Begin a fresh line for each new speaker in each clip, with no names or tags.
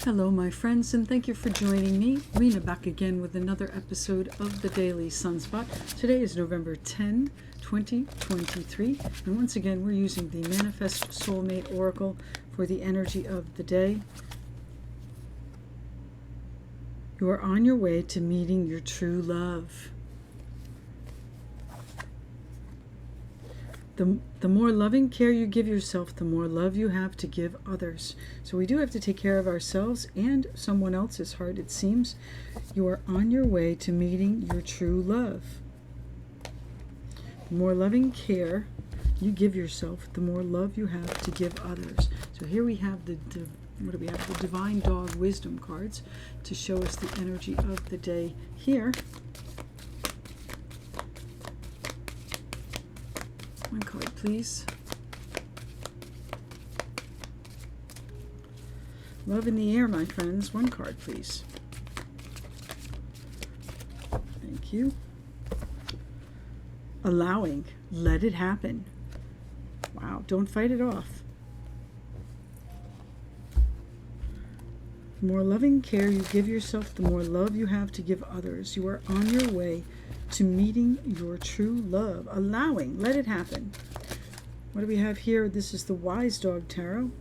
Hello, my friends, and thank you for joining me. Rina back again with another episode of the Daily Sunspot. Today is November 10, 2023, and once again we're using the Manifest Soulmate Oracle for the energy of the day. You are on your way to meeting your true love. The more loving care you give yourself, the more love you have to give others. So we do have to take care of ourselves and someone else's heart, it seems. You are on your way to meeting your true love. The more loving care you give yourself, the more love you have to give others. So here we have the Divine Dog Wisdom cards to show us the energy of the day here. One card, please. Love in the air, my friends. One card, please. Thank you. Allowing. Let it happen. Wow, don't fight it off. The more loving care you give yourself, the more love you have to give others. You are on your way to meeting your true love. Allowing. Let it happen. What do we have here? This is the Wise Dog Tarot.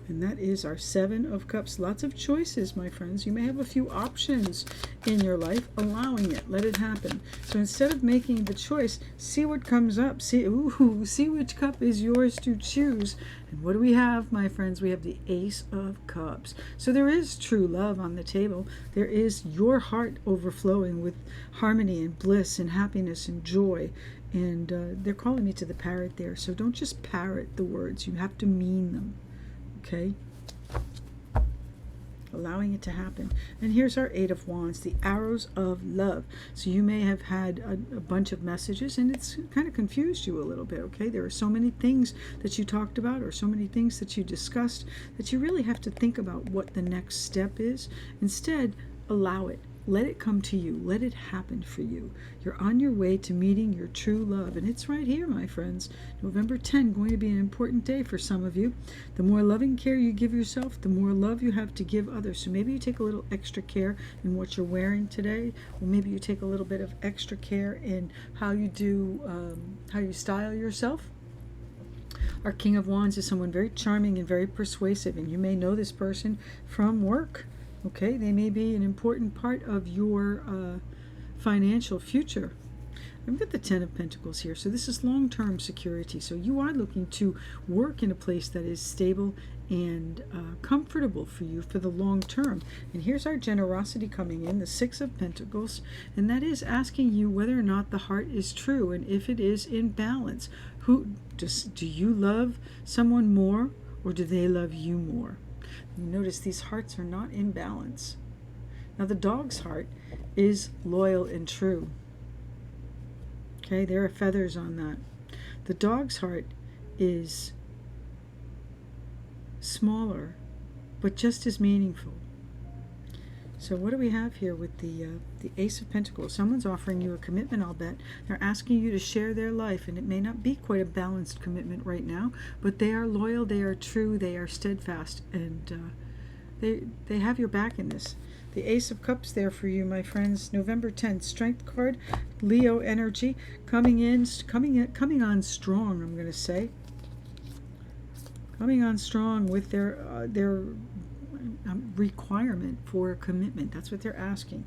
And that is our Seven of Cups. Lots of choices, my friends. You may have a few options in your life. Allowing it. Let it happen. So instead of making the choice, see what comes up. See which cup is yours to choose. And what do we have, my friends? We have the Ace of Cups. So there is true love on the table. There is your heart overflowing with harmony and bliss and happiness and joy. And they're calling me to the parrot there. So don't just parrot the words. You have to mean them. Okay, allowing it to happen. And here's our Eight of Wands, the arrows of love. So you may have had a bunch of messages and it's kind of confused you a little bit. Okay, there are so many things that you talked about or so many things that you discussed that you really have to think about what the next step is. Instead, allow it. Let it come to you. Let it happen for you. You're on your way to meeting your true love. And it's right here, my friends. November 10, going to be an important day for some of you. The more loving care you give yourself, the more love you have to give others. So maybe you take a little extra care in what you're wearing today. Or maybe you take a little bit of extra care in how you how you style yourself. Our King of Wands is someone very charming and very persuasive. And you may know this person from work. Okay, they may be an important part of your financial future. I've got the Ten of Pentacles here. So this is long-term security. So you are looking to work in a place that is stable and comfortable for you for the long term. And here's our generosity coming in, the Six of Pentacles. And that is asking you whether or not the heart is true and if it is in balance. Do you love someone more or do they love you more? You notice these hearts are not in balance. Now the dog's heart is loyal and true. Okay, there are feathers on that. The dog's heart is smaller, but just as meaningful. So what do we have here with the Ace of Pentacles? Someone's offering you a commitment, I'll bet. They're asking you to share their life, and it may not be quite a balanced commitment right now, but they are loyal, they are true, they are steadfast, and they have your back in this. The Ace of Cups there for you, my friends. November 10th, Strength card, Leo energy, coming on strong, I'm going to say. Coming on strong with their requirement for commitment. That's what they're asking.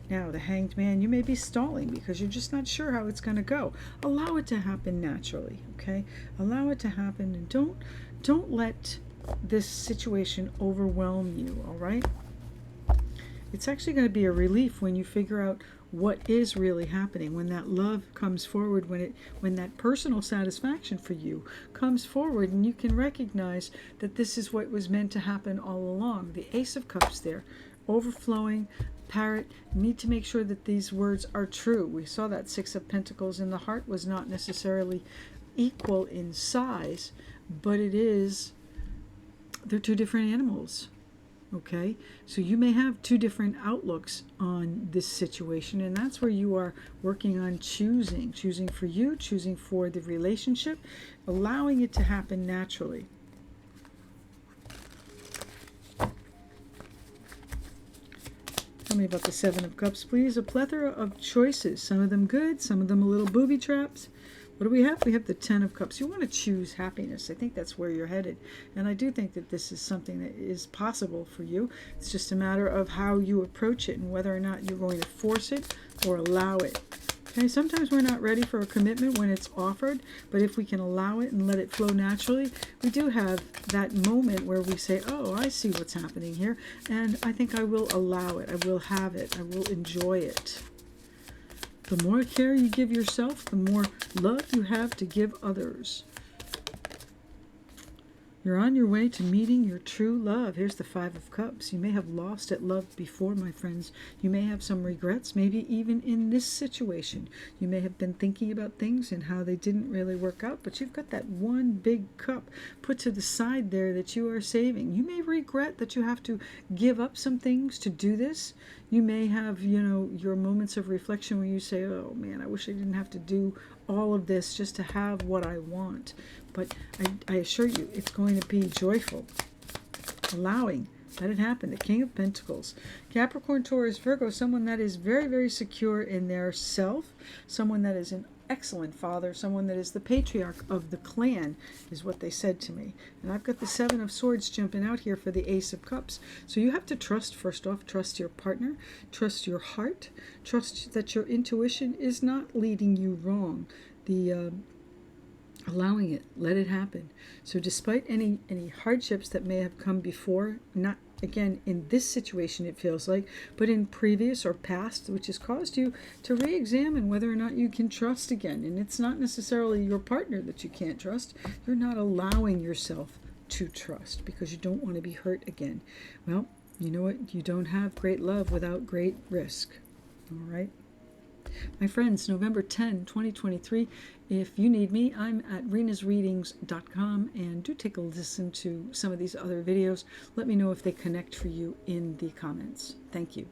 Now, the Hanged Man, you may be stalling because you're just not sure how it's going to go. Allow it to happen naturally, okay? Allow it to happen, and don't let this situation overwhelm you, all right? It's actually going to be a relief when you figure out what is really happening, when that love comes forward, when that personal satisfaction for you comes forward, and you can recognize that this is what was meant to happen all along. The Ace of Cups there, overflowing, parrot. You need to make sure that these words are true. We saw that Six of Pentacles, and the heart was not necessarily equal in size, but they're two different animals. Okay, so you may have two different outlooks on this situation, and that's where you are working on choosing for you, choosing for the relationship, allowing it to happen naturally. me about the Seven of Cups, please. A plethora of choices. Some of them good, some of them a little booby traps. What do we have? We have the Ten of Cups. You want to choose happiness. I think that's where you're headed. And I do think that this is something that is possible for you. It's just a matter of how you approach it and whether or not you're going to force it or allow it. Okay, sometimes we're not ready for a commitment when it's offered, but if we can allow it and let it flow naturally, we do have that moment where we say, oh, I see what's happening here, and I think I will allow it. I will have it. I will enjoy it. The more care you give yourself, the more love you have to give others. You're on your way to meeting your true love. Here's the Five of Cups. You may have lost at love before, my friends. You may have some regrets, maybe even in this situation. You may have been thinking about things and how they didn't really work out, but you've got that one big cup put to the side there that you are saving. You may regret that you have to give up some things to do this. You may have, your moments of reflection where you say, oh man, I wish I didn't have to do all of this just to have what I want. But I assure you, it's going to be joyful. Allowing. Let it happen. The King of Pentacles. Capricorn, Taurus, Virgo, someone that is very, very secure in their self. Someone that is an excellent father. Someone that is the patriarch of the clan, is what they said to me. And I've got the Seven of Swords jumping out here for the Ace of Cups. So you have to trust, first off, trust your partner. Trust your heart. Trust that your intuition is not leading you wrong. Allowing it, let it happen. So despite any hardships that may have come before, not again in this situation it feels like, but in previous or past, which has caused you to re-examine whether or not you can trust again. And it's not necessarily your partner that you can't trust. You're not allowing yourself to trust because you don't want to be hurt again. Well, you know what? You don't have great love without great risk. All right? My friends, November 10, 2023, if you need me, I'm at renasreadings.com, and do take a listen to some of these other videos. Let me know if they connect for you in the comments. Thank you.